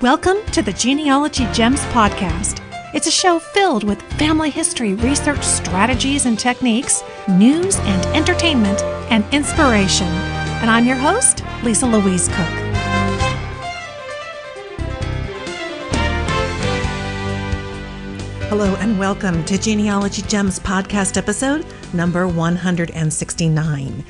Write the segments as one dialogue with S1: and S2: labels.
S1: Welcome to the Genealogy Gems podcast. It's a show filled with family history, research, strategies and techniques, news and entertainment, and inspiration. And I'm your host, Louise Cooke. Hello and welcome to Genealogy Gems podcast episode number 169.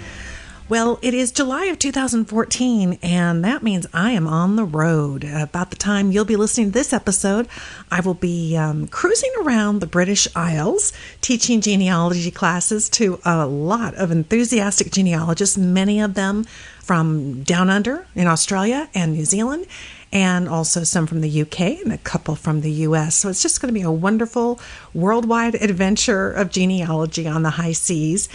S1: Well, it is July of 2014, and that means I am on the road. About the time you'll be listening to this episode, I will be cruising around the British Isles, teaching genealogy classes to a lot of enthusiastic genealogists, many of them from down under in Australia and New Zealand, and also some from the UK and a couple from the US. So it's just going to be a wonderful worldwide adventure of genealogy on the high seas.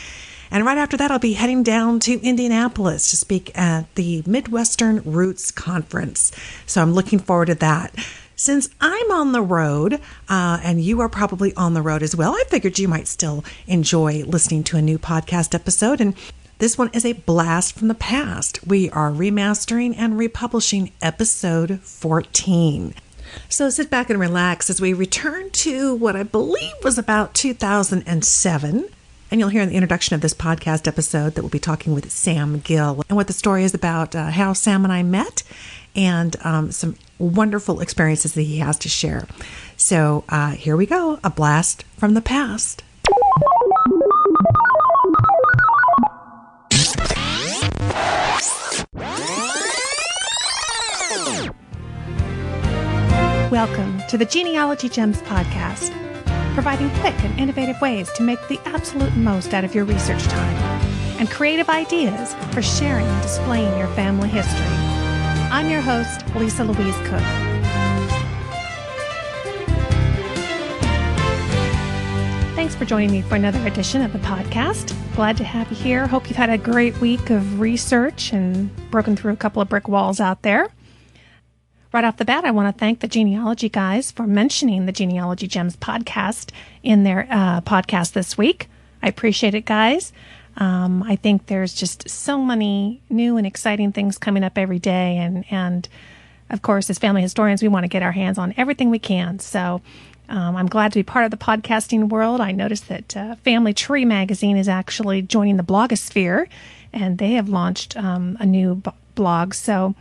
S1: And right after that, I'll be heading down to Indianapolis to speak at the Midwestern Roots Conference. So I'm looking forward to that. Since I'm on the road, and you are probably on the road as well, I figured you might still enjoy listening to a new podcast episode. And this one is a blast from the past. We are remastering and republishing episode 14. So sit back and relax as we return to what I believe was about 2007. And you'll hear in the introduction of this podcast episode that we'll be talking with Sam Gill and what the story is about, how Sam and I met, and some wonderful experiences that he has to share. So here we go, a blast from the past. Welcome to the Genealogy Gems podcast, providing quick and innovative ways to make the absolute most out of your research time and creative ideas for sharing and displaying your family history. I'm your host, Louise Cooke. Thanks for joining me for another edition of the podcast. Glad to have you here. Hope you've had a great week of research and broken through a couple of brick walls out there. Right off the bat, I want to thank the genealogy guys for mentioning the Genealogy Gems podcast in their podcast this week. I appreciate it, guys. I think there's just so many new and exciting things coming up every day. And of course, as family historians, we want to get our hands on everything we can. So I'm glad to be part of the podcasting world. I noticed that Family Tree magazine is actually joining the blogosphere, and they have launched a new blog. So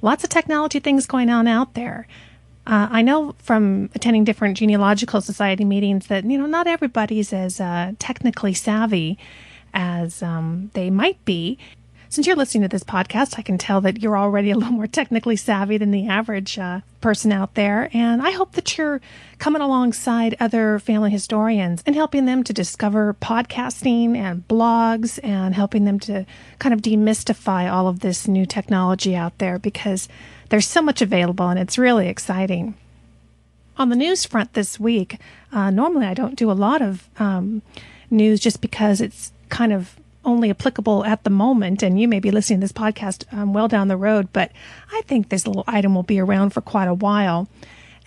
S1: lots of technology things going on out there. I know from attending different genealogical society meetings that, not everybody's as technically savvy as they might be. Since you're listening to this podcast, I can tell that you're already a little more technically savvy than the average person out there. And I hope that you're coming alongside other family historians and helping them to discover podcasting and blogs and helping them to kind of demystify all of this new technology out there, because there's so much available and it's really exciting. On the news front this week, normally I don't do a lot of news just because it's kind of only applicable at the moment, and you may be listening to this podcast well down the road, but I think this little item will be around for quite a while.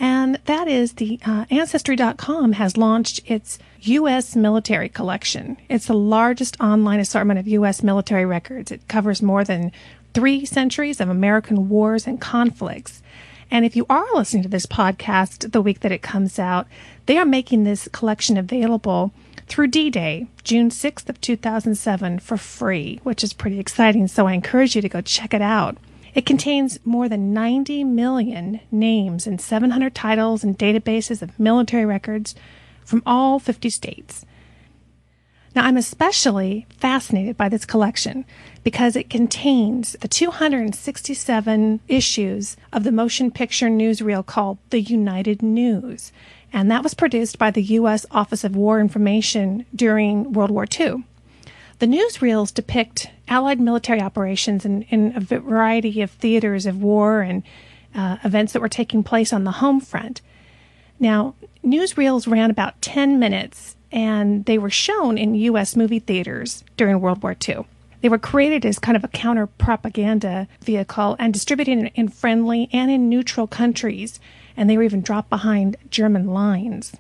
S1: And that is the Ancestry.com has launched its U.S. military collection. It's the largest online assortment of U.S. military records. It covers more than 3 centuries of American wars and conflicts. And if you are listening to this podcast the week that it comes out, they are making this collection available through D-Day, June 6th of 2007, for free, which is pretty exciting, so I encourage you to go check it out. It contains more than 90 million names and 700 titles and databases of military records from all 50 states. Now, I'm especially fascinated by this collection because it contains the 267 issues of the motion picture newsreel called The United News, and that was produced by the U.S. Office of War Information during World War II. The newsreels depict Allied military operations in a variety of theaters of war and events that were taking place on the home front. Now, newsreels ran about 10 minutes, and they were shown in U.S. movie theaters during World War II. They were created as kind of a counter-propaganda vehicle and distributed in friendly and in neutral countries, and they were even dropped behind German lines.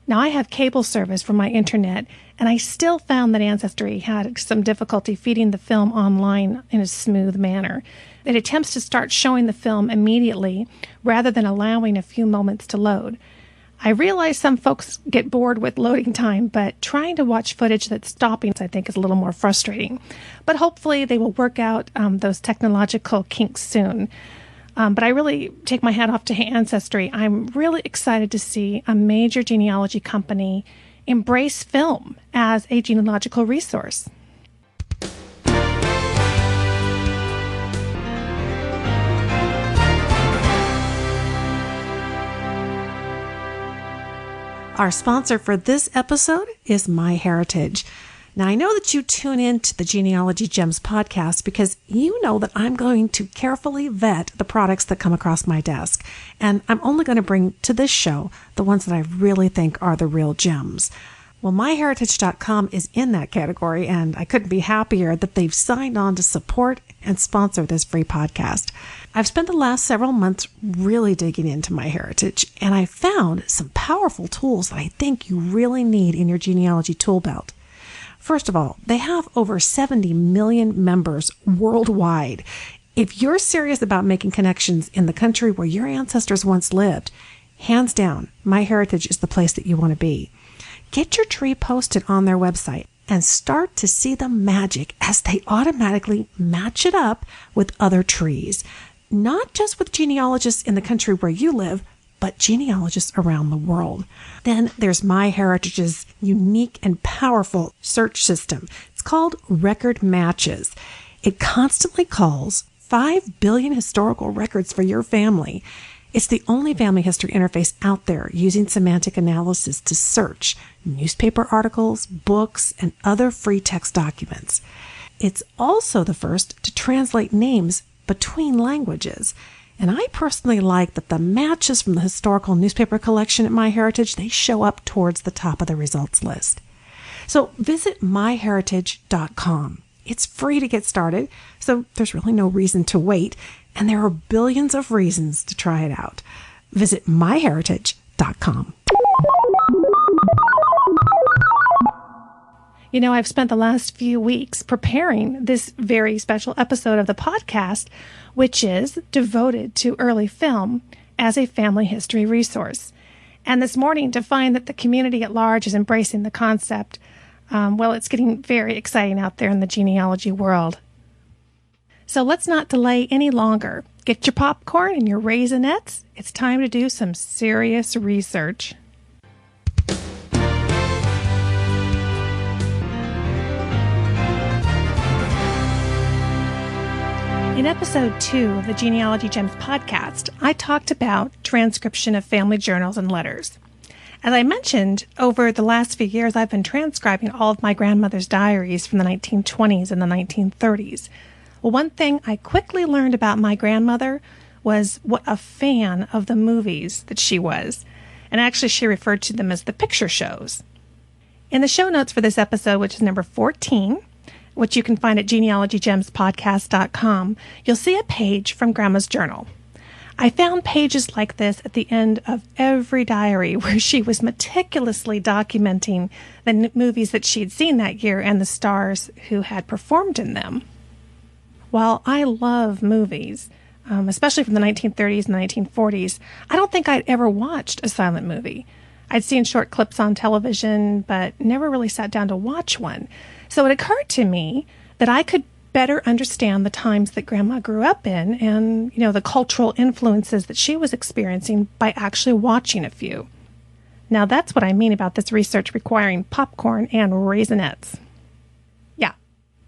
S1: Now, I have cable service for my internet, And I still found that Ancestry had some difficulty feeding the film online in a smooth manner. It attempts to start showing the film immediately rather than allowing a few moments to load. I realize some folks get bored with loading time, but trying to watch footage that's stopping, I think, is a little more frustrating. But hopefully they will work out those technological kinks soon. But I really take my hat off to Ancestry. I'm really excited to see a major genealogy company embrace film as a genealogical resource.
S2: Our sponsor for this episode is MyHeritage. Now, I know that you tune in to the Genealogy Gems podcast because you know that I'm going to carefully vet the products that come across my desk. And I'm only going to bring to this show the ones that I really think are the real gems. Well, MyHeritage.com is in that category, and I couldn't be happier that they've signed on to support and sponsor this free podcast. I've spent the last several months really digging into MyHeritage, and I found some powerful tools that I think you really need in your genealogy tool belt. First of all, they have over 70 million members worldwide. If you're serious about making connections in the country where your ancestors once lived, hands down, MyHeritage is the place that you want to be. Get your tree posted on their website and start to see the magic as they automatically match it up with other trees. Not just with genealogists in the country where you live, but genealogists around the world. Then there's MyHeritage's unique and powerful search system. It's called Record Matches. It constantly calls 5 billion historical records for your family. It's the only family history interface out there using semantic analysis to search newspaper articles, books, and other free text documents. It's also the first to translate names between languages. And I personally like that the matches from the historical newspaper collection at MyHeritage, they show up towards the top of the results list. So visit myheritage.com. It's free to get started, so there's really no reason to wait, and there are billions of reasons to try it out. Visit myheritage.com.
S1: You know, I've spent the last few weeks preparing this very special episode of the podcast, which is devoted to early film as a family history resource. And this morning, to find that the community at large is embracing the concept, well, it's getting very exciting out there in the genealogy world. So let's not delay any longer. Get your popcorn and your Raisinets. It's time to do some serious research. In episode 2 of the Genealogy Gems podcast, I talked about transcription of family journals and letters. As I mentioned, over the last few years, I've been transcribing all of my grandmother's diaries from the 1920s and the 1930s. Well, one thing I quickly learned about my grandmother was what a fan of the movies that she was. And actually, she referred to them as the picture shows. In the show notes for this episode, which is number 14, which you can find at genealogygemspodcast.com, you'll see a page from Grandma's journal. I found pages like this at the end of every diary where she was meticulously documenting the movies that she'd seen that year and the stars who had performed in them. While I love movies, especially from the 1930s and the 1940s, I don't think I'd ever watched a silent movie. I'd seen short clips on television, but never really sat down to watch one. So it occurred to me that I could better understand the times that Grandma grew up in and, the cultural influences that she was experiencing by actually watching a few. Now, that's what I mean about this research requiring popcorn and Raisinets. Yeah,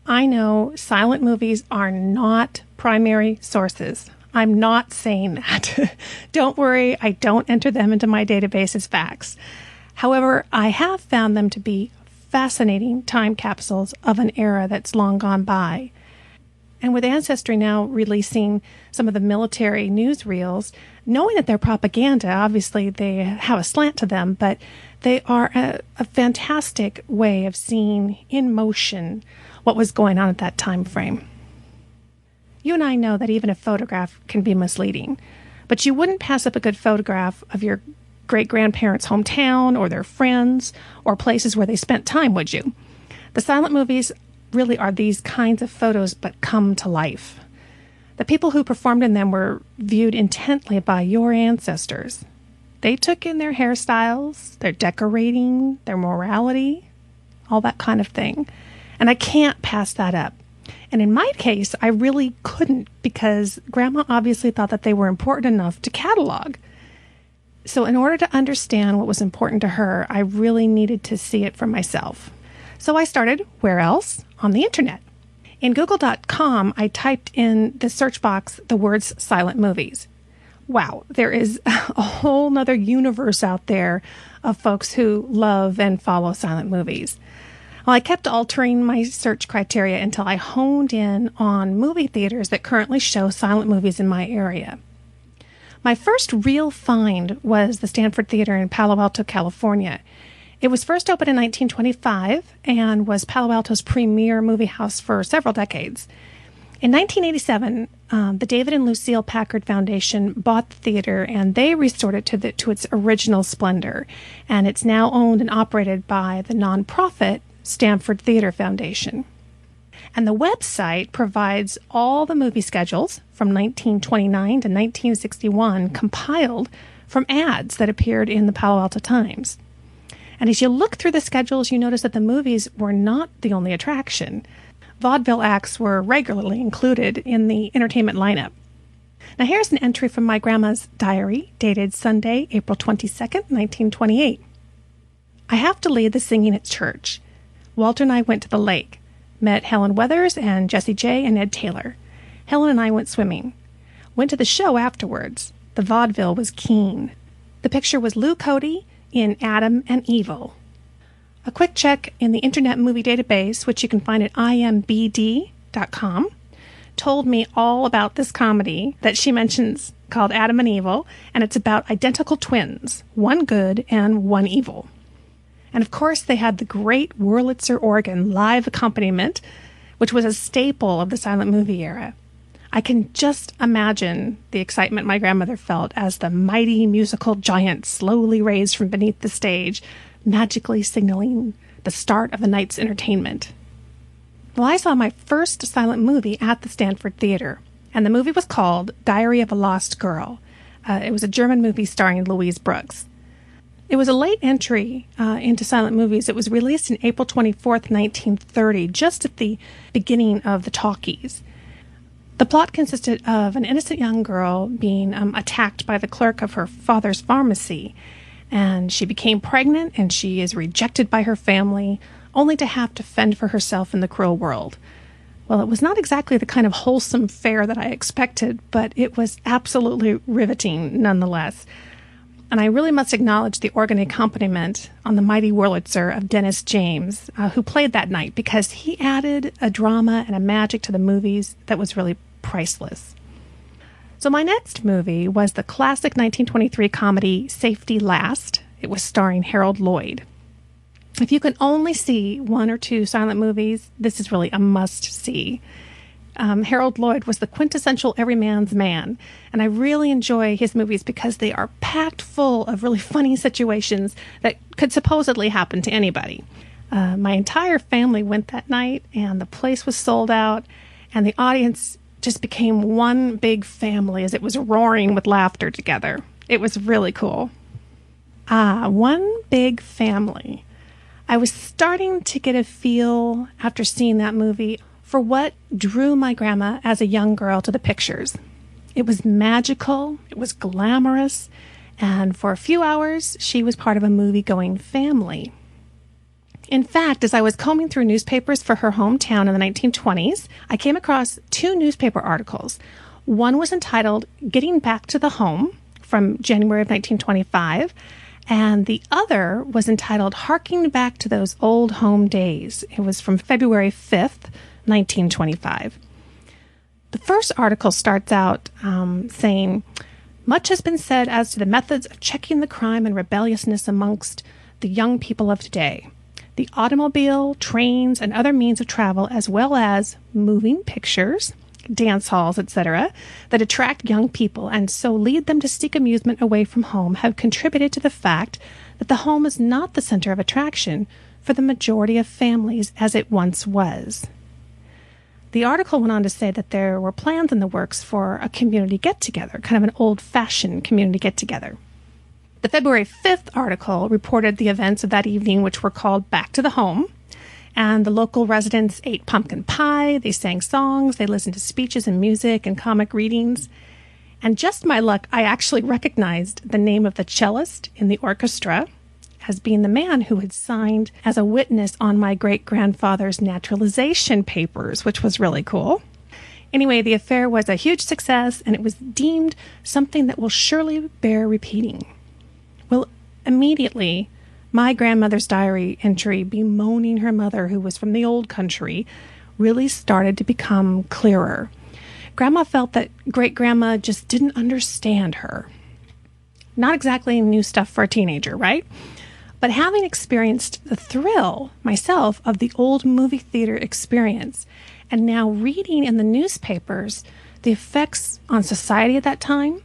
S1: I know silent movies are not primary sources. I'm not saying that. Don't worry, I don't enter them into my database as facts. However, I have found them to be fascinating time capsules of an era that's long gone by. And with Ancestry now releasing some of the military newsreels, knowing that they're propaganda, obviously they have a slant to them, but they are a fantastic way of seeing in motion what was going on at that time frame. You and I know that even a photograph can be misleading, but you wouldn't pass up a good photograph of your great-grandparents' hometown or their friends or places where they spent time, would you? The silent movies really are these kinds of photos, but come to life. The people who performed in them were viewed intently by your ancestors. They took in their hairstyles, their decorating, their morality, all that kind of thing. And I can't pass that up. And in my case, I really couldn't, because Grandma obviously thought that they were important enough to catalog. So in order to understand what was important to her, I really needed to see it for myself. So I started, where else? On the internet. In Google.com, I typed in the search box the words silent movies. Wow, there is a whole nother universe out there of folks who love and follow silent movies. Well, I kept altering my search criteria until I honed in on movie theaters that currently show silent movies in my area. My first real find was the Stanford Theater in Palo Alto, California. It was first opened in 1925 and was Palo Alto's premier movie house for several decades. In 1987, the David and Lucille Packard Foundation bought the theater, and they restored it to its original splendor. And it's now owned and operated by the nonprofit Stanford Theater Foundation. And the website provides all the movie schedules from 1929 to 1961 compiled from ads that appeared in the Palo Alto Times. And as you look through the schedules, you notice that the movies were not the only attraction. Vaudeville acts were regularly included in the entertainment lineup. Now here's an entry from my grandma's diary, dated Sunday, April 22nd, 1928. I have to lead the singing at church. Walter and I went to the lake, met Helen Weathers and Jessie J and Ed Taylor. Helen and I went swimming. Went to the show afterwards. The vaudeville was keen. The picture was Lou Cody in Adam and Evil. A quick check in the Internet Movie Database, which you can find at imbd.com, told me all about this comedy that she mentions called Adam and Evil, and it's about identical twins, one good and one evil. And of course, they had the great Wurlitzer organ live accompaniment, which was a staple of the silent movie era. I can just imagine the excitement my grandmother felt as the mighty musical giant slowly raised from beneath the stage, magically signaling the start of the night's entertainment. Well, I saw my first silent movie at the Stanford Theater, and the movie was called Diary of a Lost Girl. It was a German movie starring Louise Brooks. It was a late entry into silent movies. It was released on April 24th, 1930, just at the beginning of the talkies. The plot consisted of an innocent young girl being attacked by the clerk of her father's pharmacy, and she became pregnant, and she is rejected by her family, only to have to fend for herself in the cruel world. Well, it was not exactly the kind of wholesome fare that I expected, but it was absolutely riveting nonetheless. And I really must acknowledge the organ accompaniment on the mighty Wurlitzer of Dennis James, who played that night, because he added a drama and a magic to the movies that was really priceless. So my next movie was the classic 1923 comedy Safety Last. It was starring Harold Lloyd. If you can only see one or two silent movies, this is really a must-see. Harold Lloyd was the quintessential everyman's man, and I really enjoy his movies because they are packed full of really funny situations that could supposedly happen to anybody. My entire family went that night, and the place was sold out, and the audience just became one big family as it was roaring with laughter together. It was really cool. One big family. I was starting to get a feel after seeing that movie for what drew my grandma as a young girl to the pictures. It was magical, it was glamorous, and for a few hours, she was part of a movie-going family. In fact, as I was combing through newspapers for her hometown in the 1920s, I came across two newspaper articles. One was entitled Getting Back to the Home from January of 1925, and the other was entitled Harking Back to Those Old Home Days. It was from February 5th, 1925. The first article starts out saying, much has been said as to the methods of checking the crime and rebelliousness amongst the young people of today. The automobile, trains, and other means of travel, as well as moving pictures, dance halls, etc., that attract young people and so lead them to seek amusement away from home have contributed to the fact that the home is not the center of attraction for the majority of families as it once was. The article went on to say that there were plans in the works for a community get-together, kind of an old-fashioned community get-together. The February 5th article reported the events of that evening, which were called Back to the Home, and the local residents ate pumpkin pie, they sang songs, they listened to speeches and music and comic readings. And just my luck, I actually recognized the name of the cellist in the orchestra as being the man who had signed as a witness on my great-grandfather's naturalization papers, which was really cool. Anyway, the affair was a huge success, and it was deemed something that will surely bear repeating. Well, immediately, my grandmother's diary entry bemoaning her mother, who was from the old country, really started to become clearer. Grandma felt that great-grandma just didn't understand her. Not exactly new stuff for a teenager, right? But having experienced the thrill, myself, of the old movie theater experience, and now reading in the newspapers the effects on society at that time,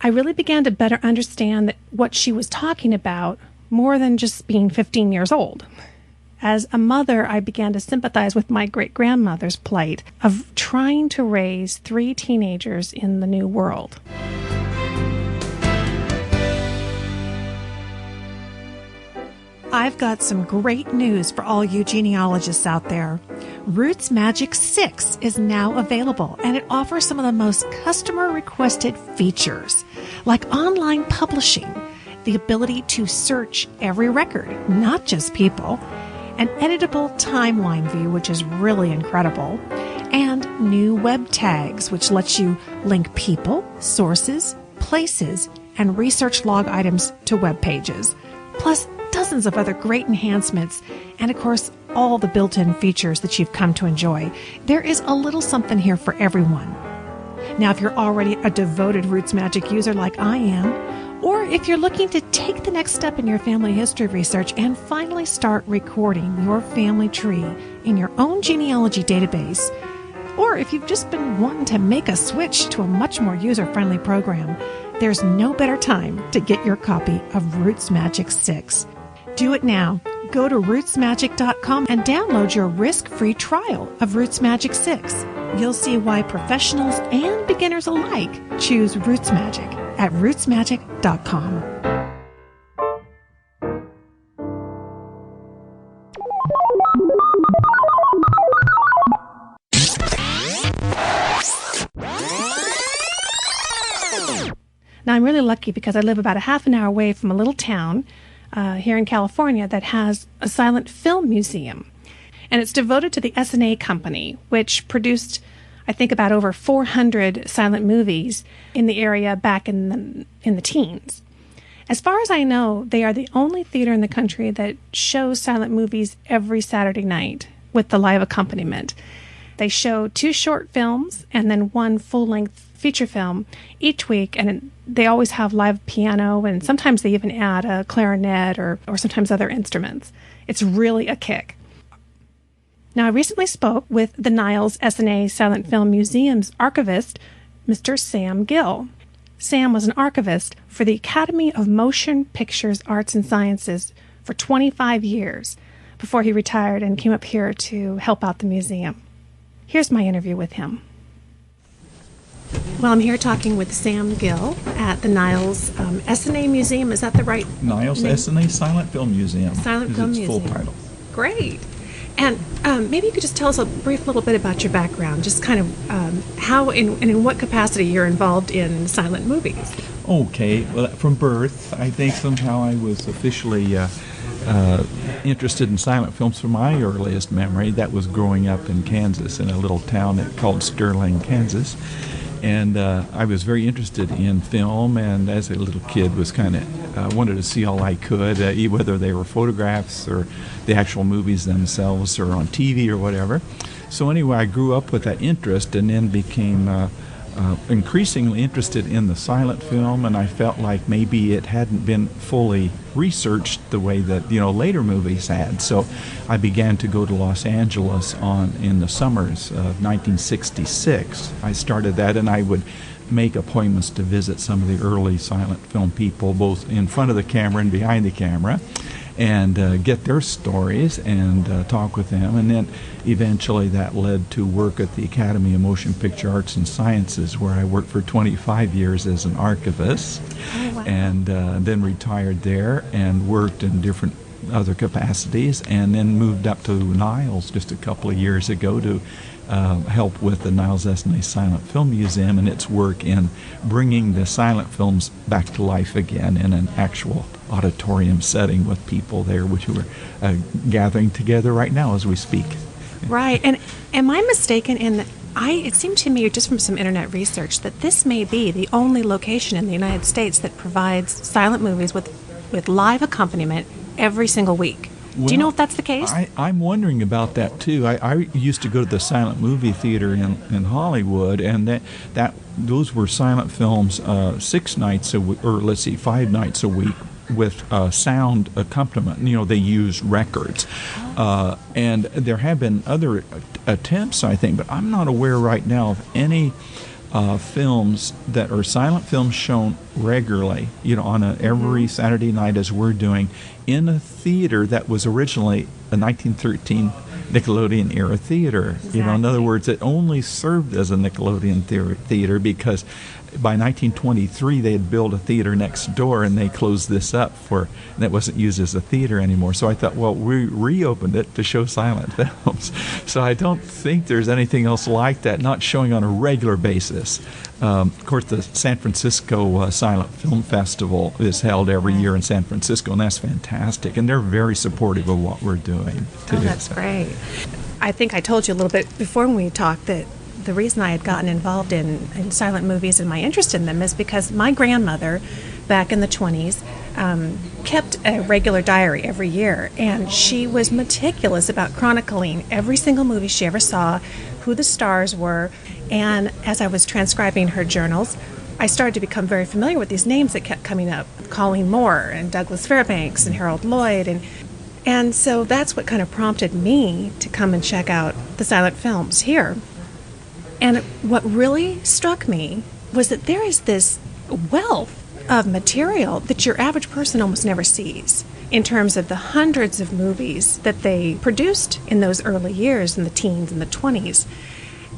S1: I really began to better understand that what she was talking about more than just being 15 years old. As a mother, I began to sympathize with my great-grandmother's plight of trying to raise 3 teenagers in the new world.
S2: I've got some great news for all you genealogists out there. Roots Magic 6 is now available, and it offers some of the most customer-requested features, like online publishing, the ability to search every record, not just people, an editable timeline view, which is really incredible, and new web tags, which lets you link people, sources, places, and research log items to web pages, plus dozens of other great enhancements, and of course, all the built-in features that you've come to enjoy. There is a little something here for everyone. Now, if you're already a devoted Roots Magic user like I am, or if you're looking to take the next step in your family history research and finally start recording your family tree in your own genealogy database, or if you've just been wanting to make a switch to a much more user-friendly program, there's no better time to get your copy of Roots Magic 6. Do it now. Go to rootsmagic.com and download your risk-free trial of Roots Magic 6. You'll see why professionals and beginners alike choose Roots Magic at rootsmagic.com.
S1: Now, I'm really lucky because I live about a half an hour away from a little town here in California that has a silent film museum. And it's devoted to the S&A Company, which produced, I think, about over 400 silent movies in the area back in the teens. As far as I know, they are the only theater in the country that shows silent movies every Saturday night with the live accompaniment. They show 2 short films and then 1 full-length feature film each week, and they always have live piano, and sometimes they even add a clarinet or sometimes other instruments. It's really a kick. Now, I recently spoke with the Niles S&A Silent Film Museum's archivist, Mr. Sam Gill. Sam was an archivist for the Academy of Motion Pictures Arts and Sciences for 25 years before he retired and came up here to help out the museum. Here's my interview with him. Well, I'm here talking with Sam Gill at the Niles S&A Museum. Is that the right
S3: Niles
S1: name?
S3: S&A Silent Film Museum.
S1: Silent Film
S3: its
S1: Museum.
S3: Full title.
S1: Great. And maybe you could just tell us a brief little bit about your background, just kind of how and in what capacity you're involved in silent movies.
S3: Okay. Well, from birth, I think somehow I was officially interested in silent films from my earliest memory. That was growing up in Kansas, in a little town called Sterling, Kansas. And I was very interested in film, and as a little kid was kind of wanted to see all I could, whether they were photographs or the actual movies themselves or on TV or whatever. So anyway, I grew up with that interest and then became increasingly interested in the silent film, and I felt like maybe it hadn't been fully researched the way that later movies had. So I began to go to Los Angeles in the summers of 1966. I started that, and I would make appointments to visit some of the early silent film people, both in front of the camera and behind the camera, and get their stories and talk with them. And then eventually that led to work at the Academy of Motion Picture Arts and Sciences, where I worked for 25 years as an archivist.
S1: Oh, wow.
S3: And then retired there and worked in different other capacities, and then moved up to Niles just a couple of years ago to help with the Niles Esnay Silent Film Museum and its work in bringing the silent films back to life again in an actual auditorium setting with people there, which we're gathering together right now as we speak.
S2: Right. And am I mistaken in that it seemed to me, just from some internet research, that this may be the only location in the United States that provides silent movies with live accompaniment every single week. Do you know if that's the case?
S3: I'm wondering about that too. I used to go to the silent movie theater in Hollywood, and those were silent films 5 nights a week with sound accompaniment. They used records. And there have been other attempts, I think, but I'm not aware right now of any films that are silent films shown regularly, on every Saturday night, as we're doing, in a theater that was originally a 1913 Nickelodeon era theater.
S2: Exactly.
S3: In other words, it only served as a Nickelodeon theater because by 1923 they had built a theater next door, and they closed this up and that wasn't used as a theater anymore. So I thought, well, we reopened it to show silent films. So I don't think there's anything else like that, not showing on a regular basis. Of course, the San Francisco Silent Film Festival is held every year in San Francisco, and that's fantastic. And they're very supportive of what we're doing, too.
S2: Oh, that's great. I think I told you a little bit before when we talked that the reason I had gotten involved in silent movies and my interest in them is because my grandmother, back in the 20s, kept a regular diary every year, and she was meticulous about chronicling every single movie she ever saw, who the stars were. And as I was transcribing her journals, I started to become very familiar with these names that kept coming up: Colleen Moore and Douglas Fairbanks and Harold Lloyd, and so that's what kind of prompted me to come and check out the silent films here. And what really struck me was that there is this wealth of material that your average person almost never sees, in terms of the hundreds of movies that they produced in those early years, in the teens and the 20s.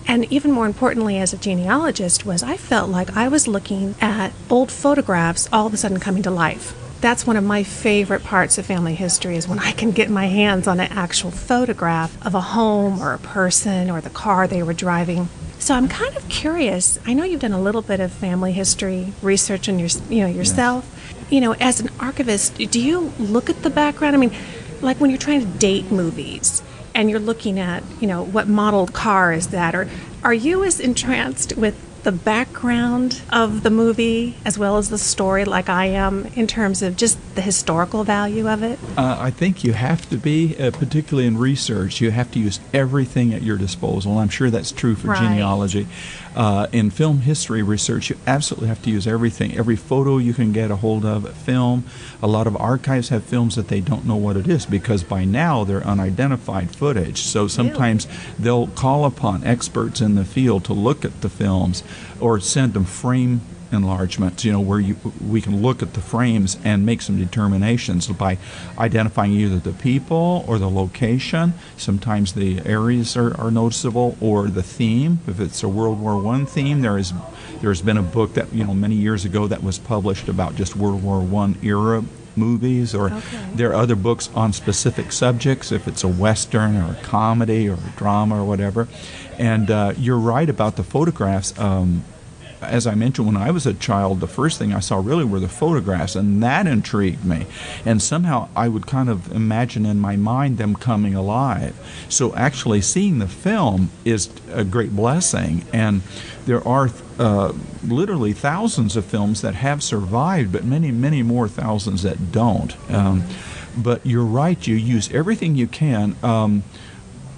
S2: And even more importantly, as a genealogist, I felt like I was looking at old photographs all of a sudden coming to life. That's one of my favorite parts of family history, is when I can get my hands on an actual photograph of a home or a person or the car they were driving. So I'm kind of curious. I know you've done a little bit of family history research on yourself. Yes. As an archivist, do you look at the background? I mean, like when you're trying to date movies and you're looking at, what model car is that, or are you as entranced with the background of the movie as well as the story like I am, in terms of just the historical value of it?
S3: I think you have to be, particularly in research, you have to use everything at your disposal. I'm sure that's true for genealogy. In film history research, you absolutely have to use everything. Every photo you can get a hold of, film. A lot of archives have films that they don't know what it is because by now they're unidentified footage. So sometimes they'll call upon experts in the field to look at the films, or send them frame enlargements, where we can look at the frames and make some determinations by identifying either the people or the location. Sometimes the areas are noticeable, or the theme. If it's a World War I theme, there's been a book that many years ago that was published about just World War I era movies, or there are other books on specific subjects, if it's a Western or a comedy or a drama or whatever. And you're right about the photographs. As I mentioned, when I was a child, the first thing I saw really were the photographs, and that intrigued me. And somehow I would kind of imagine in my mind them coming alive. So actually seeing the film is a great blessing. And there are literally thousands of films that have survived, but many, many more thousands that don't. But you're right, you use everything you can.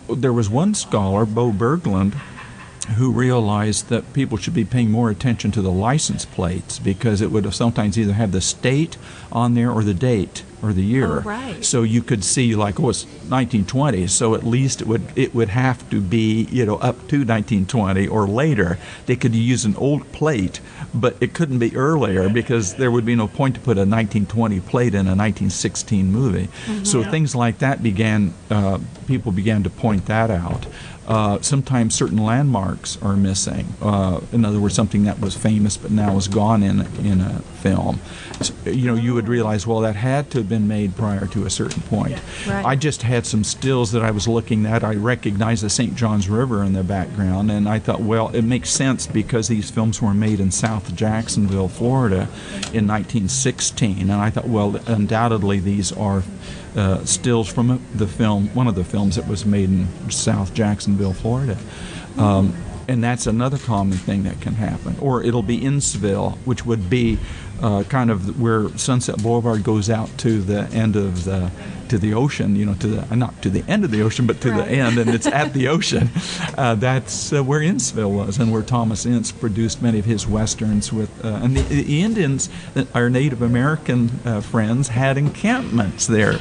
S3: There was one scholar, Bo Berglund, who realized that people should be paying more attention to the license plates because it would sometimes either have the state on there or the date or the year.
S2: Oh, right.
S3: So you could see like, oh, it's 1920, so at least it would have to be, up to 1920 or later. They could use an old plate, but it couldn't be earlier because there would be no point to put a 1920 plate in a 1916 movie. Mm-hmm. So things like that people began to point that out. Sometimes certain landmarks are missing. In other words, something that was famous but now is gone in a film. So, you would realize, well, that had to have been made prior to a certain point.
S2: Right.
S3: I just had some stills that I was looking at. I recognized the St. Johns River in the background, and I thought, well, it makes sense because these films were made in South Jacksonville, Florida in 1916. And I thought, well, undoubtedly these are stills from the film, one of the films that was made in South Jacksonville, Florida. And that's another common thing that can happen. Or it'll be Innsville, which would be kind of where Sunset Boulevard goes out to the end of to the ocean, not to the end of the ocean, but to the end, and it's at the ocean. That's where Innsville was, and where Thomas Ince produced many of his westerns with. And the Indians, our Native American friends, had encampments there.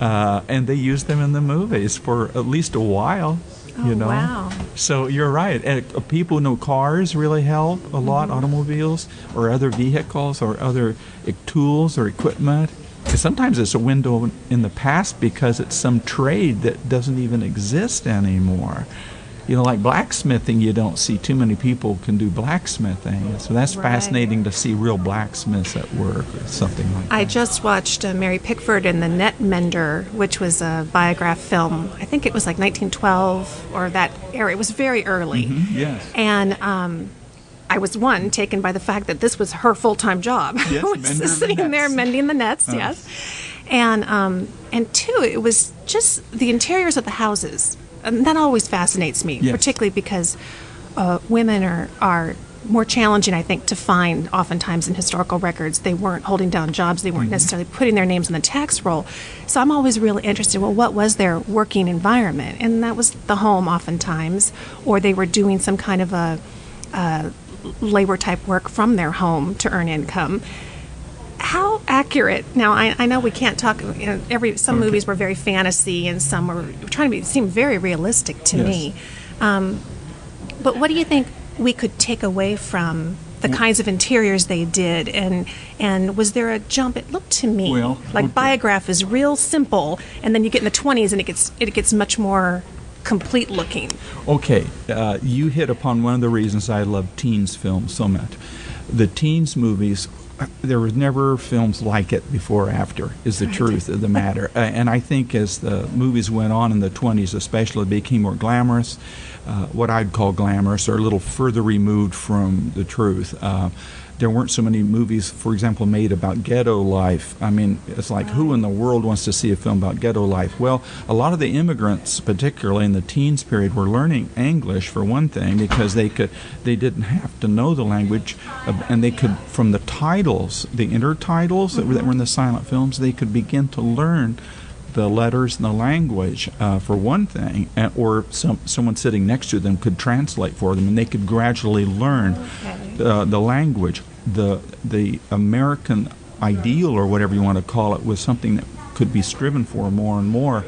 S3: And they used them in the movies for at least a while,
S2: Wow.
S3: So you're right. And people who know cars really help a lot, automobiles or other vehicles or other tools or equipment. Because sometimes it's a window in the past because it's some trade that doesn't even exist anymore. Like blacksmithing, you don't see too many people can do blacksmithing. So that's fascinating to see real blacksmiths at work or something like that.
S2: I just watched Mary Pickford in The Net Mender, which was a biograph film. I think it was like 1912 or that era. It was very early.
S3: Mm-hmm, yes.
S2: And I was, taken by the fact that this was her full-time job.
S3: Yes,
S2: was sitting there mending the nets, yes. And two, it was just the interiors of the houses. And that always fascinates me, particularly because women are more challenging, I think, to find oftentimes in historical records. They weren't holding down jobs. They weren't necessarily putting their names on the tax roll. So I'm always really interested, well, what was their working environment? And that was the home oftentimes, or they were doing some kind of a labor-type work from their home to earn income. How accurate? Now, I know we can't talk. Some movies were very fantasy, and some were trying to seem very realistic to me. But what do you think we could take away from the kinds of interiors they did? And was there a jump? It looked to me like biograph is real simple, and then you get in the 20s, and it gets much more complete looking.
S3: Okay, you hit upon one of the reasons I love teens films so much. The teens movies. There was never films like it before or after, is the truth of the matter. And I think as the movies went on in the 20s especially, it became more glamorous, what I'd call glamorous, or a little further removed from the truth. There weren't so many movies, for example, made about ghetto life. I mean, it's like, who in the world wants to see a film about ghetto life? Well, a lot of the immigrants, particularly in the teens period, were learning English, for one thing, because they didn't have to know the language, and they could, from the titles, the intertitles that were in the silent films, they could begin to learn the letters and the language, for one thing, or someone sitting next to them could translate for them, and they could gradually learn the language. The American ideal, or whatever you want to call it, was something that could be striven for more and more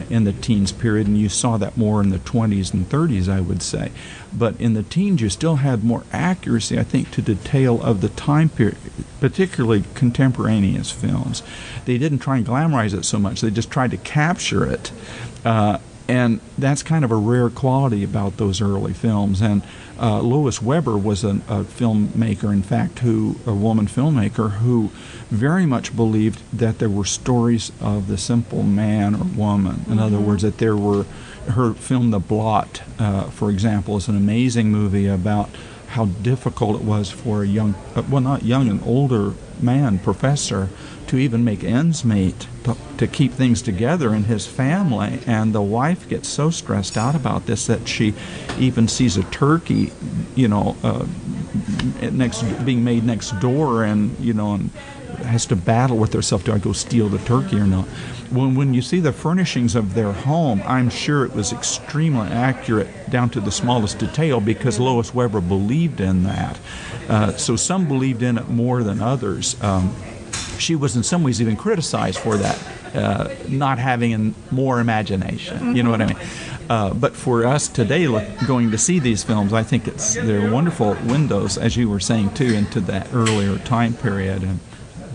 S3: in the teens period, and you saw that more in the 20s and 30s, I would say. But in the teens, you still had more accuracy, I think, to detail of the time period, particularly contemporaneous films. They didn't try and glamorize it so much. They just tried to capture it. And that's kind of a rare quality about those early films. And Lois Weber was a filmmaker, in fact, a woman filmmaker, who very much believed that there were stories of the simple man or woman. In other words, that there were, her film The Blot, for example, is an amazing movie about how difficult it was for a young, not young, an older man, professor, to even make ends meet, to keep things together in his family. And the wife gets so stressed out about this that she even sees a turkey, being made next door, and has to battle with herself. Do I go steal the turkey or not? When you see the furnishings of their home, I'm sure it was extremely accurate down to the smallest detail because Lois Weber believed in that. So some believed in it more than others. She was in some ways even criticized for that, not having more imagination. You know what I mean? But for us today, going to see these films, I think they're wonderful windows, as you were saying too, into that earlier time period. And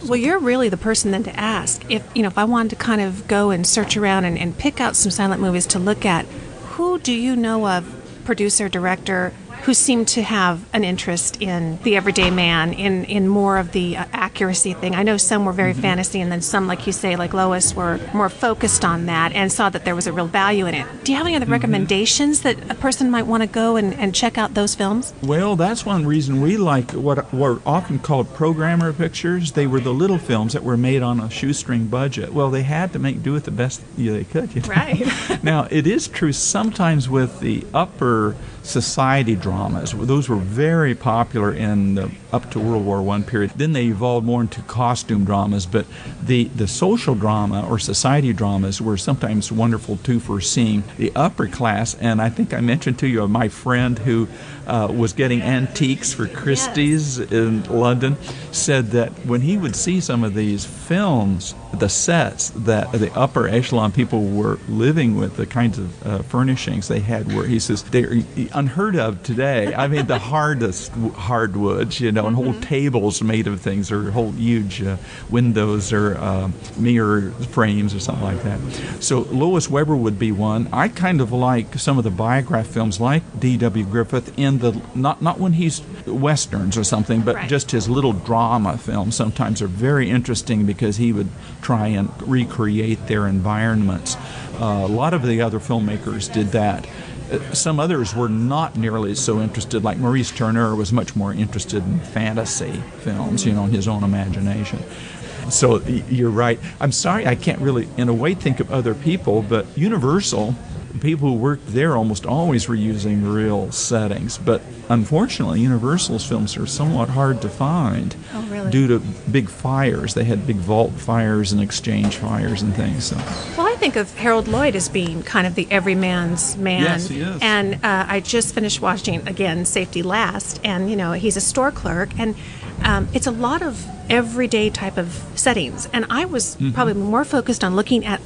S2: well, you're really the person then to ask if I wanted to kind of go and search around and pick out some silent movies to look at. Who do you know of, producer, director, who seem to have an interest in the everyday man, in more of the accuracy thing? I know some were very fantasy, and then some, like you say, like Lois, were more focused on that and saw that there was a real value in it. Do you have any other recommendations that a person might want to go and check out those films?
S3: Well, that's one reason we like what were often called programmer pictures. They were the little films that were made on a shoestring budget. Well, they had to make do with the best they could. You know?
S2: Right.
S3: Now, it is true sometimes with the upper society dramas. Those were very popular in the up to World War I period. Then they evolved more into costume dramas, but the social drama or society dramas were sometimes wonderful too for seeing the upper class. And I think I mentioned to you my friend who was getting antiques for Christie's in London, said that when he would see some of these films, the sets that the upper echelon people were living with, the kinds of furnishings they had, where he says they're unheard of today. I mean, the hardest hardwoods, and whole tables made of things, or whole huge windows or mirror frames or something like that. So Lois Weber would be one. I kind of like some of the biograph films like D.W. Griffith in the, not when he's westerns or something, but just his little drama films sometimes are very interesting because he would try and recreate their environments. A lot of the other filmmakers did that. Some others were not nearly so interested, like Maurice Turner was much more interested in fantasy films, in his own imagination. So you're right. I'm sorry I can't really, in a way, think of other people, but Universal, people who worked there almost always were using real settings. But unfortunately, Universal's films are somewhat hard to find due to big fires. They had big vault fires and exchange fires and things. So.
S2: Well, I think of Harold Lloyd as being kind of the everyman's man.
S3: Yes, he is.
S2: And I just finished watching, again, Safety Last, and, he's a store clerk, and it's a lot of everyday type of settings. And I was probably more focused on looking at,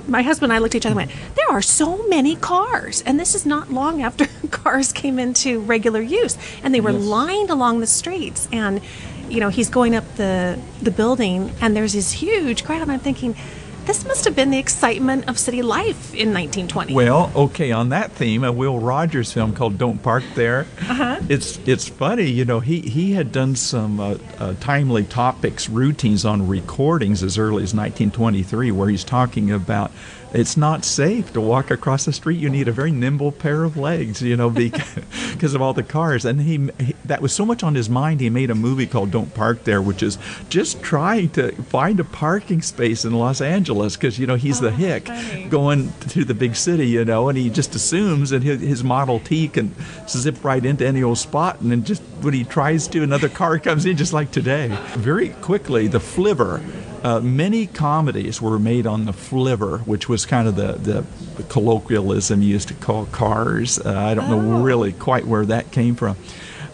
S2: my husband and I looked at each other and went, there are so many cars. And this is not long after cars came into regular use. And they were lined along the streets. And, he's going up the building, and there's this huge crowd. And I'm thinking, this must have been the excitement of city life in 1920.
S3: Well, okay, on that theme, a Will Rogers film called Don't Park There. It's funny, he had done some timely topics routines on recordings as early as 1923, where he's talking about it's not safe to walk across the street. You need a very nimble pair of legs, because of all the cars. And he that was so much on his mind, he made a movie called Don't Park There, which is just trying to find a parking space in Los Angeles, because, he's the hick going to the big city, and he just assumes that his Model T can zip right into any old spot, and then just when he tries to, another car comes in, just like today. Very quickly, the flivver. Many comedies were made on the flivver, which was kind of the colloquialism used to call cars. I don't know really quite where that came from.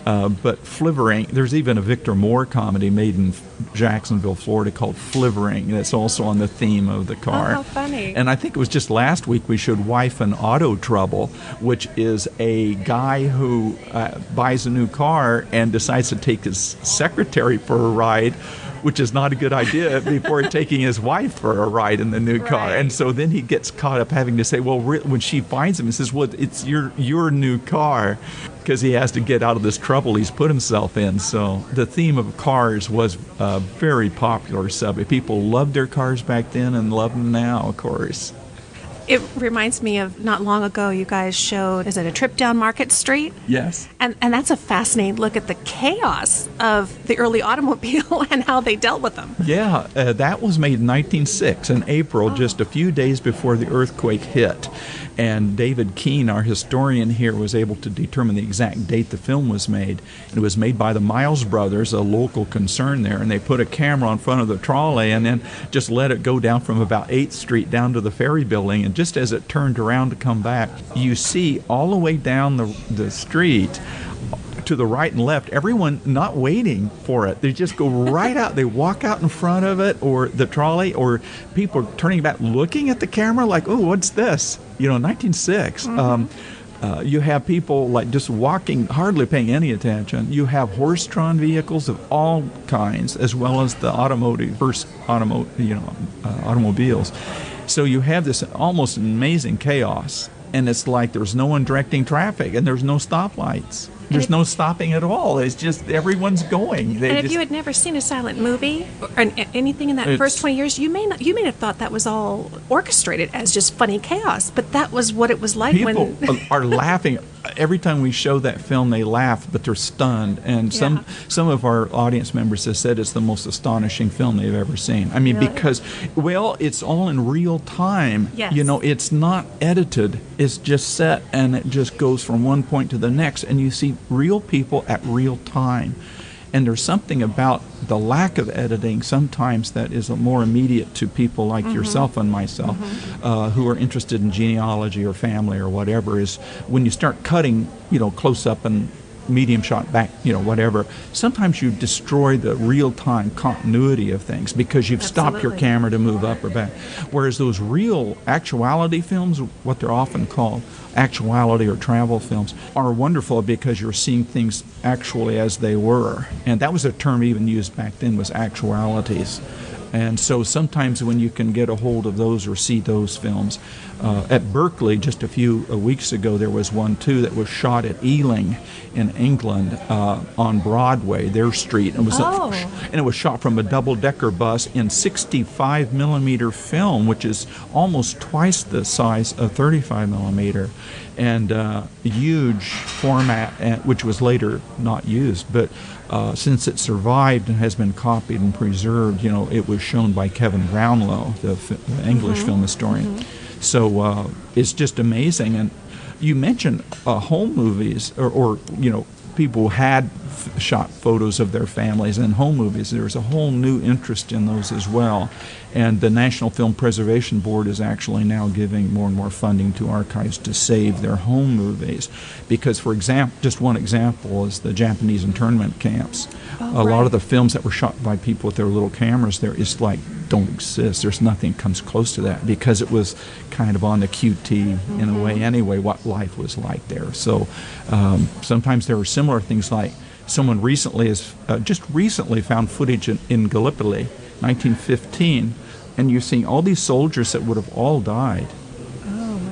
S3: But flivvering, there's even a Victor Moore comedy made in Jacksonville, Florida called Flivvering. That's also on the theme of the car.
S2: Oh, how funny.
S3: And I think it was just last week we showed Wife in Auto Trouble, which is a guy who buys a new car and decides to take his secretary for a ride, which is not a good idea, before taking his wife for a ride in the new car. And so then he gets caught up having to say, well, when she finds him, he says, well, it's your new car, because he has to get out of this trouble he's put himself in. So the theme of cars was a very popular subject. People loved their cars back then and love them now, of course.
S2: It reminds me of not long ago you guys showed, is it A Trip Down Market Street?
S3: Yes.
S2: And that's a fascinating look at the chaos of the early automobile and how they dealt with them.
S3: Yeah, that was made in 1906 in April, just a few days before the earthquake hit. And David Keene, our historian here, was able to determine the exact date the film was made. It was made by the Miles brothers, a local concern there, and they put a camera in front of the trolley and then just let it go down from about 8th Street down to the ferry building. And just as it turned around to come back, you see all the way down the street to the right and left, everyone not waiting for it. They just go right out. They walk out in front of it, or the trolley, or people turning back, looking at the camera like, oh, what's this? 1906. You have people like just walking, hardly paying any attention. You have horse-drawn vehicles of all kinds, as well as the automobiles. So you have this almost amazing chaos, and it's like there's no one directing traffic, and there's no stoplights. There's no stopping at all. It's just everyone's going.
S2: If you had never seen a silent movie or anything in that first 20 years, you may have thought that was all orchestrated as just funny chaos. But that was what it was like
S3: people are laughing. Every time we show that film, they laugh, but they're stunned. And some of our audience members have said it's the most astonishing film they've ever seen. I mean, because, it's all in real time.
S2: Yes.
S3: It's not edited. It's just set, and it just goes from one point to the next. And you see real people at real time. And there's something about the lack of editing sometimes that is more immediate to people like yourself and myself who are interested in genealogy or family or whatever, is when you start cutting, close up and medium shot back, whatever, sometimes you destroy the real-time continuity of things because you've stopped your camera to move up or back. Whereas those real actuality films, what they're often called actuality or travel films, are wonderful because you're seeing things actually as they were. And that was a term even used back then, was actualities. And so sometimes when you can get a hold of those or see those films, at Berkeley just a few weeks ago, there was one too that was shot at Ealing in England on Broadway, their street. And it was shot from a double-decker bus in 65 millimeter film, which is almost twice the size of 35 millimeter, and huge format, which was later not used, but since it survived and has been copied and preserved, it was shown by Kevin Brownlow, the English film historian. So it's just amazing. And you mentioned home movies, or people who had shot photos of their families in home movies. There's a whole new interest in those as well. And the National Film Preservation Board is actually now giving more and more funding to archives to save their home movies. Because, for example, just one example is the Japanese internment camps. A lot of the films that were shot by people with their little cameras there is like, don't exist. There's nothing comes close to that because it was kind of on the QT in a way anyway, what life was like there. So sometimes there are similar things, like someone just recently found footage in Gallipoli, 1915, and you're seeing all these soldiers that would have all died.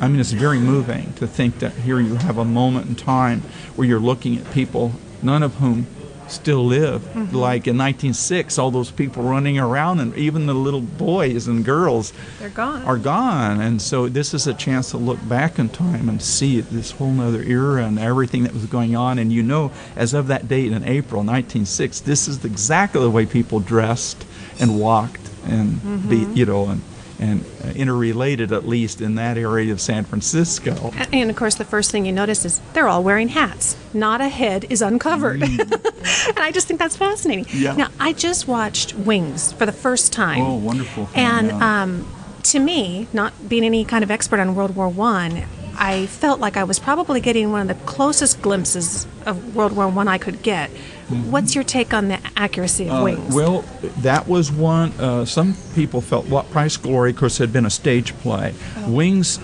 S3: I mean, it's very moving to think that here you have a moment in time where you're looking at people, none of whom still live. Like in 1906, all those people running around, and even the little boys and girls are gone. And so this is a chance to look back in time and see this whole other era and everything that was going on. And as of that date in April 1906, this is exactly the way people dressed and walked and and interrelated, at least in that area of San Francisco.
S2: And of course, the first thing you notice is they're all wearing hats. Not a head is uncovered. And I just think that's fascinating.
S3: Yeah.
S2: Now, I just watched Wings for the first time.
S3: Oh, wonderful.
S2: And to me, not being any kind of expert on World War I felt like I was probably getting one of the closest glimpses of World War I could get. What's your take on the accuracy of Wings?
S3: Well, that was one. Some people felt What Price Glory, of course, had been a stage play. Wings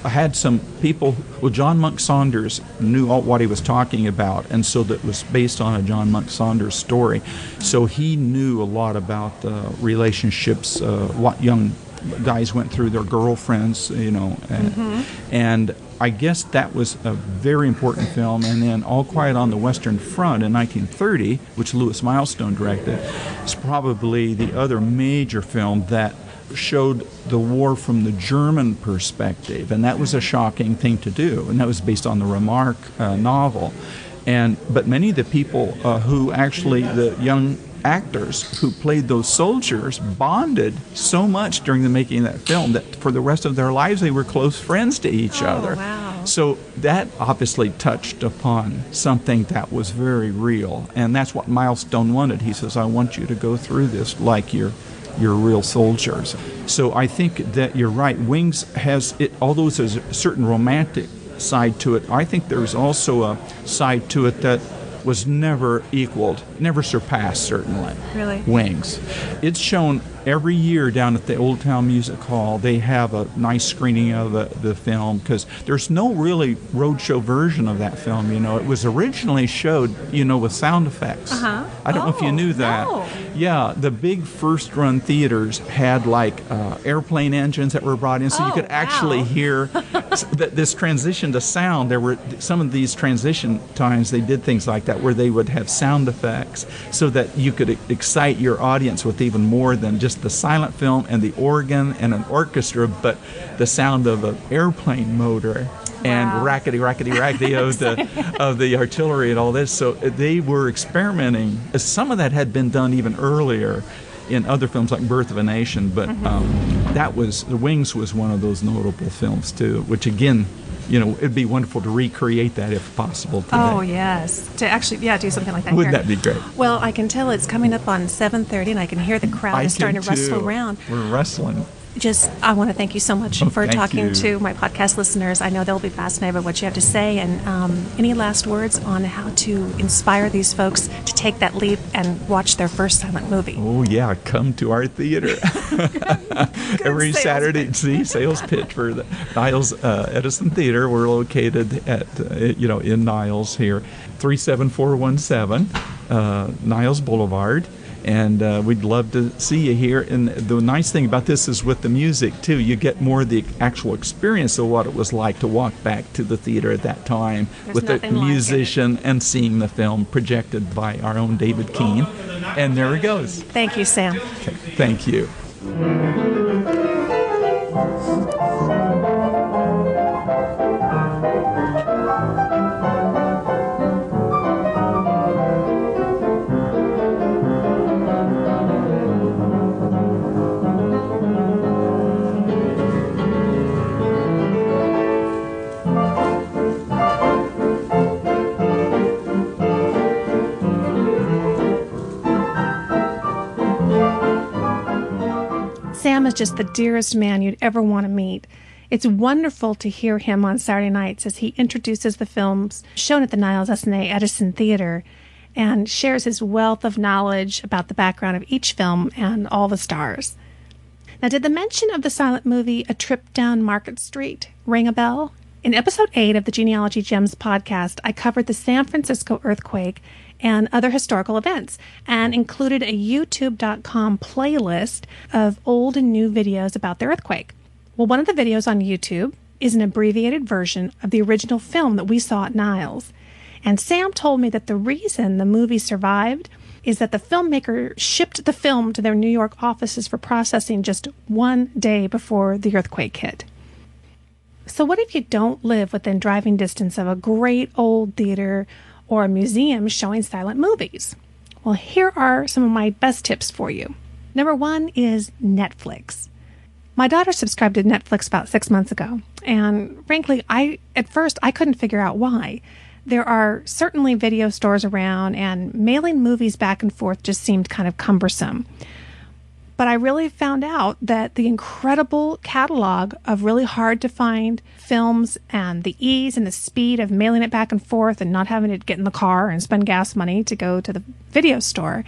S3: had some people. Well, John Monk Saunders knew what he was talking about, and so that was based on a John Monk Saunders story. So he knew a lot about relationships, what young guys went through, their girlfriends, and I guess that was a very important film. And then All Quiet on the Western Front in 1930, which Louis Milestone directed, is probably the other major film that showed the war from the German perspective, and that was a shocking thing to do, and that was based on the Remarque novel. But many of the people who actually, the young actors who played those soldiers, bonded so much during the making of that film that for the rest of their lives they were close friends to each other.
S1: Wow.
S3: So that obviously touched upon something that was very real, and that's what Milestone wanted. He says, I want you to go through this like you're real soldiers. So I think that you're right. Wings has it, although there's a certain romantic side to it, I think there's also a side to it that was never equaled, never surpassed, certainly.
S1: Really?
S3: Wings. It's shown every year down at the Old Town Music Hall. They have a nice screening of the film, because there's no really roadshow version of that film. It was originally showed, with sound effects.
S1: Uh-huh.
S3: I don't know if you knew that.
S1: No.
S3: Yeah, the big first-run theaters had airplane engines that were brought in, so you could actually hear this transition to sound. There were some of these transition times they did things like that where they would have sound effects so that you could excite your audience with even more than just the silent film and the organ and an orchestra, but the sound of an airplane motor and rackety of the artillery and all this. So they were experimenting. Some of that had been done even earlier in other films like Birth of a Nation, but that was, The Wings was one of those notable films too, which again, it'd be wonderful to recreate that if possible today.
S1: Oh, yes. To actually, do something like that
S3: Wouldn't
S1: here.
S3: that be great?
S1: Well, I can tell it's coming up on 7:30, and I can hear the crowd is starting to rustle around.
S3: We're wrestling.
S1: I want to thank you so much for
S3: thank
S1: talking
S3: you.
S1: to my podcast listeners. I know they'll be fascinated by what you have to say. And any last words on how to inspire these folks to take that leap and watch their first silent movie?
S3: Oh, yeah. Come to our theater. Every Saturday. See, sales pitch for the Niles Edison Theater. We're located at, in Niles here, 37417 Niles Boulevard. And we'd love to see you here. And the nice thing about this is with the music, too, you get more of the actual experience of what it was like to walk back to the theater at that time with the musician and seeing the film projected by our own David Keene. And there it goes.
S1: Thank you, Sam.
S3: Okay, thank you.
S1: Sam is just the dearest man you'd ever want to meet. It's wonderful to hear him on Saturday nights as he introduces the films shown at the Niles S&A Edison Theater and shares his wealth of knowledge about the background of each film and all the stars. Now, did the mention of the silent movie A Trip Down Market Street ring a bell? In episode 8 of the Genealogy Gems podcast, I covered the San Francisco earthquake and other historical events, and included a YouTube.com playlist of old and new videos about the earthquake. Well, one of the videos on YouTube is an abbreviated version of the original film that we saw at Niles. And Sam told me that the reason the movie survived is that the filmmaker shipped the film to their New York offices for processing just one day before the earthquake hit. So what if you don't live within driving distance of a great old theater or a museum showing silent movies? Well, here are some of my best tips for you. Number one is Netflix. My daughter subscribed to Netflix about 6 months ago, and frankly, at first I couldn't figure out why. There are certainly video stores around, and mailing movies back and forth just seemed kind of cumbersome. But I really found out that the incredible catalog of really hard to find films and the ease and the speed of mailing it back and forth and not having to get in the car and spend gas money to go to the video store,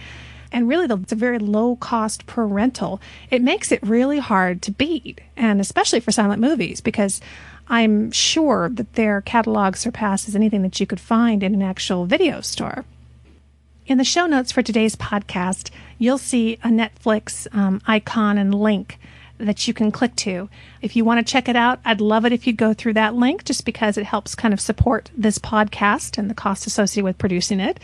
S1: and really it's a very low cost per rental, it makes it really hard to beat, and especially for silent movies, because I'm sure that their catalog surpasses anything that you could find in an actual video store. In the show notes for today's podcast, you'll see a Netflix icon and link that you can click to. If you want to check it out, I'd love it if you go through that link, just because it helps kind of support this podcast and the cost associated with producing it.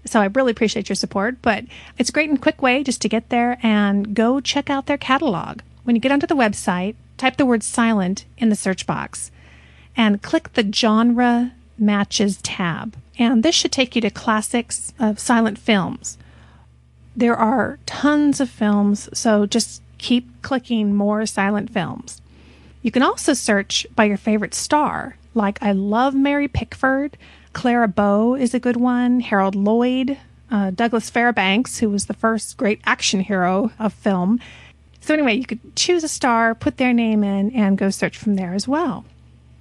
S1: So I really appreciate your support, but it's a great and quick way just to get there and go check out their catalog. When you get onto the website, type the word silent in the search box and click the Genre Matches tab. And this should take you to classics of silent films. There are tons of films, so just keep clicking more silent films. You can also search by your favorite star, like I love Mary Pickford, Clara Bow is a good one, Harold Lloyd, Douglas Fairbanks, who was the first great action hero of film. So anyway, you could choose a star, put their name in, and go search from there as well.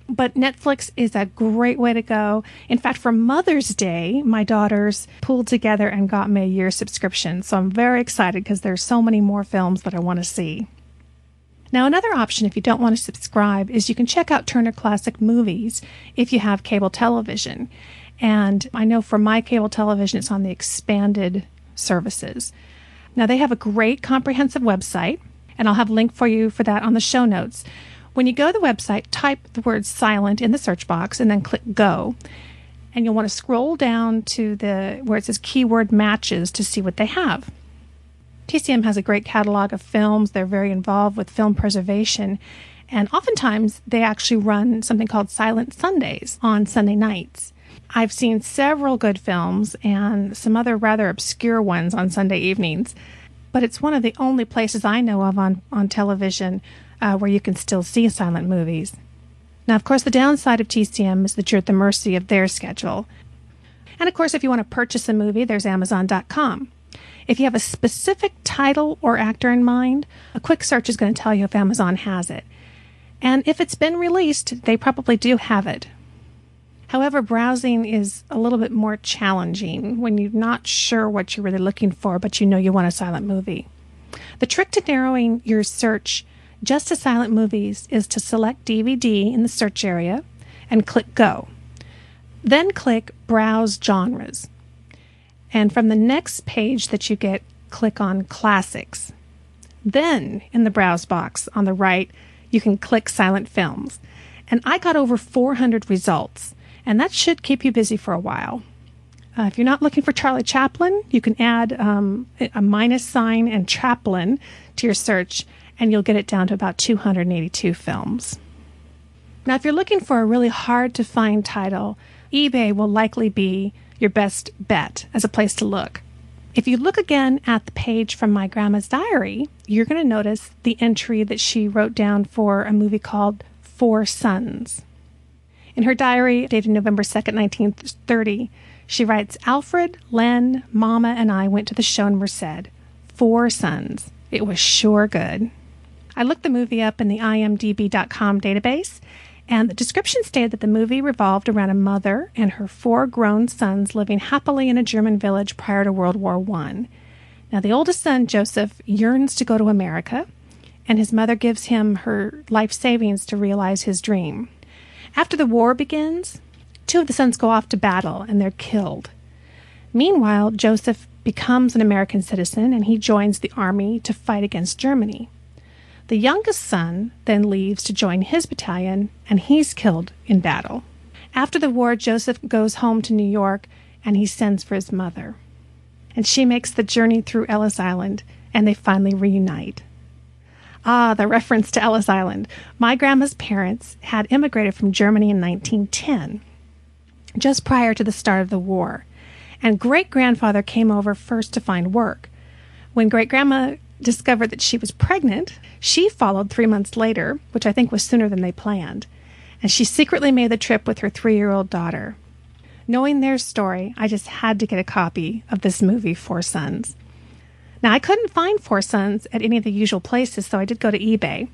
S1: But Netflix is a great way to go. In fact, for Mother's Day, my daughters pulled together and got me a year subscription. So I'm very excited because there's so many more films that I want to see. Now, another option if you don't want to subscribe is you can check out Turner Classic Movies if you have cable television. And I know for my cable television, it's on the expanded services. Now, they have a great comprehensive website, and I'll have a link for you for that on the show notes. When you go to the website, type the word silent in the search box and then click go. And you'll want to scroll down to where it says keyword matches to see what they have. TCM has a great catalog of films. They're very involved with film preservation. And oftentimes they actually run something called Silent Sundays on Sunday nights. I've seen several good films and some other rather obscure ones on Sunday evenings. But it's one of the only places I know of on television where you can still see silent movies. Now, of course, the downside of TCM is that you're at the mercy of their schedule. And, of course, if you want to purchase a movie, there's Amazon.com. If you have a specific title or actor in mind, a quick search is going to tell you if Amazon has it. And if it's been released, they probably do have it. However, browsing is a little bit more challenging when you're not sure what you're really looking for, but you know you want a silent movie. The trick to narrowing your search just to silent movies is to select DVD in the search area and click Go. Then click Browse Genres. And from the next page that you get, click on Classics. Then in the browse box on the right, you can click Silent Films. And I got over 400 results, and that should keep you busy for a while. If you're not looking for Charlie Chaplin, you can add a minus sign and Chaplin to your search, and you'll get it down to about 282 films. Now, if you're looking for a really hard-to-find title, eBay will likely be your best bet as a place to look. If you look again at the page from My Grandma's Diary, you're going to notice the entry that she wrote down for a movie called Four Sons. In her diary, dated November 2nd, 1930, she writes, Alfred, Len, Mama, and I went to the show in Merced. 4 Sons. It was sure good. I looked the movie up in the imdb.com database, and the description stated that the movie revolved around a mother and her 4 grown sons living happily in a German village prior to World War I. Now, the oldest son, Joseph, yearns to go to America, and his mother gives him her life savings to realize his dream. After the war begins, 2 of the sons go off to battle, and they're killed. Meanwhile, Joseph becomes an American citizen, and he joins the army to fight against Germany. The youngest son then leaves to join his battalion, and he's killed in battle. After the war, Joseph goes home to New York, and he sends for his mother. And she makes the journey through Ellis Island, and they finally reunite. Ah, the reference to Ellis Island. My grandma's parents had immigrated from Germany in 1910, just prior to the start of the war. And great-grandfather came over first to find work. When great-grandma discovered that she was pregnant, she followed 3 months later, which I think was sooner than they planned. And she secretly made the trip with her 3-year-old daughter. Knowing their story, I just had to get a copy of this movie, 4 Sons. Now, I couldn't find 4 Sons at any of the usual places, so I did go to eBay.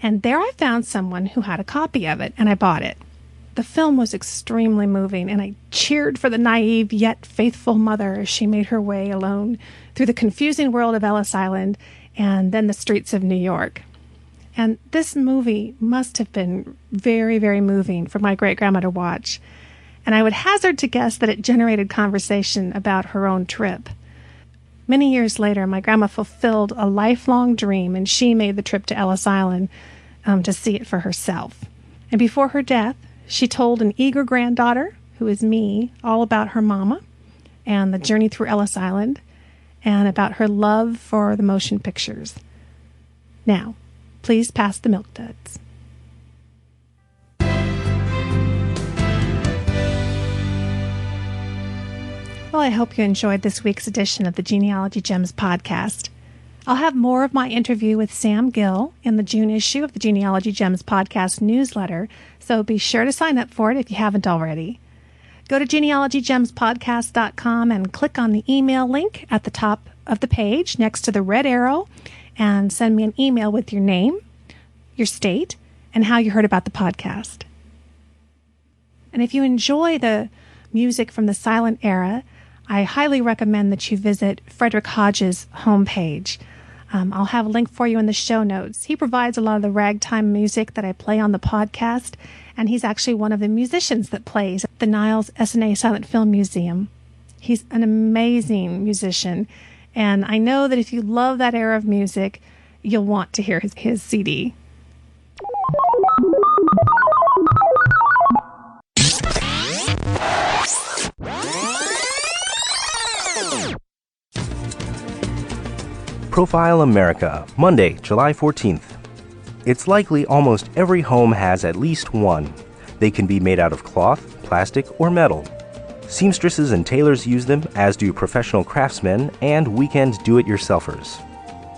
S1: And there I found someone who had a copy of it, and I bought it. The film was extremely moving, and I cheered for the naive yet faithful mother as she made her way alone through the confusing world of Ellis Island and then the streets of New York. And this movie must have been very, very moving for my great-grandma to watch. And I would hazard to guess that it generated conversation about her own trip. Many years later, my grandma fulfilled a lifelong dream, and she made the trip to Ellis Island to see it for herself. And before her death, she told an eager granddaughter, who is me, all about her mama and the journey through Ellis Island and about her love for the motion pictures. Now, Please pass the milk duds. Well, I hope you enjoyed this week's edition of the Genealogy Gems podcast. I'll have more of my interview with Sam Gill in the June issue of the Genealogy Gems podcast newsletter, so be sure to sign up for it if you haven't already. Go to genealogygemspodcast.com and click on the email link at the top of the page next to the red arrow and send me an email with your name, your state, and how you heard about the podcast. And if you enjoy the music from the silent era, I highly recommend that you visit Frederick Hodges' homepage. I'll have a link for you in the show notes. He provides a lot of the ragtime music that I play on the podcast, and he's actually one of the musicians that plays at the Niles S&A Silent Film Museum. He's an amazing musician, and I know that if you love that era of music, you'll want to hear his CD.
S4: Profile America, Monday, July 14th. It's likely almost every home has at least one. They can be made out of cloth, plastic, or metal. Seamstresses and tailors use them, as do professional craftsmen and weekend do-it-yourselfers.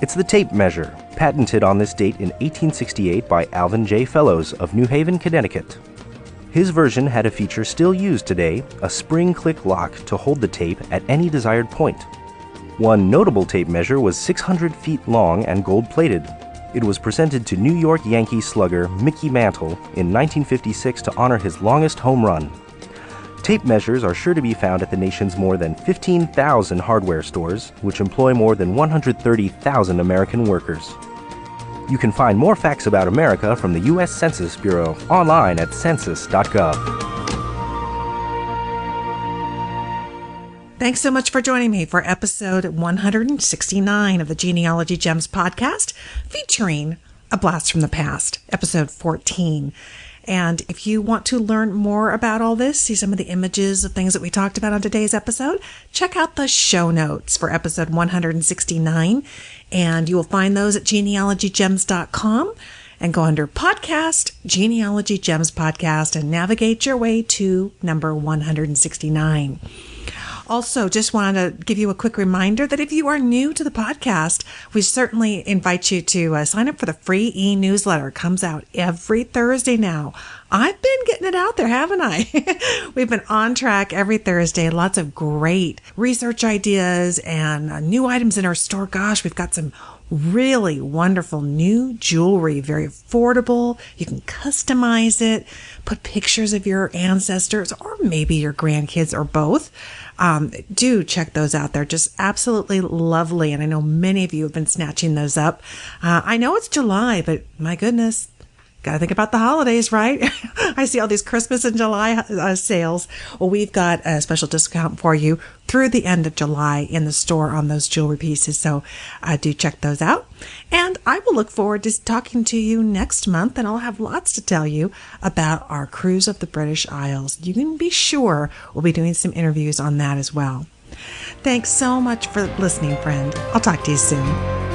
S4: It's the tape measure, patented on this date in 1868 by Alvin J. Fellows of New Haven, Connecticut. His version had a feature still used today, a spring-click lock to hold the tape at any desired point. One notable tape measure was 600 feet long and gold-plated. It was presented to New York Yankee slugger Mickey Mantle in 1956 to honor his longest home run. Tape measures are sure to be found at the nation's more than 15,000 hardware stores, which employ more than 130,000 American workers. You can find more facts about America from the U.S. Census Bureau online at census.gov.
S2: Thanks so much for joining me for episode 169 of the Genealogy Gems podcast, featuring A Blast from the Past, episode 14. And if you want to learn more about all this, see some of the images of things that we talked about on today's episode, check out the show notes for episode 169. And you will find those at genealogygems.com and go under podcast, Genealogy Gems podcast, and navigate your way to number 169. Also, just wanted to give you a quick reminder that if you are new to the podcast, we certainly invite you to sign up for the free e-newsletter. It comes out every Thursday now. I've been getting it out there, haven't I? We've been on track every Thursday. Lots of great research ideas and new items in our store. Gosh, we've got some really wonderful new jewelry, very affordable. You can customize it, put pictures of your ancestors or maybe your grandkids or both. Do check those out. They're just absolutely lovely. And I know many of you have been snatching those up. I know it's July, but my goodness, got to think about the holidays, right? I see all these Christmas and July sales. Well, we've got a special discount for you through the end of July in the store on those jewelry pieces. So do check those out. And I will look forward to talking to you next month, and I'll have lots to tell you about our cruise of the British Isles. You can be sure we'll be doing some interviews on that as well. Thanks so much for listening, friend. I'll talk to you soon.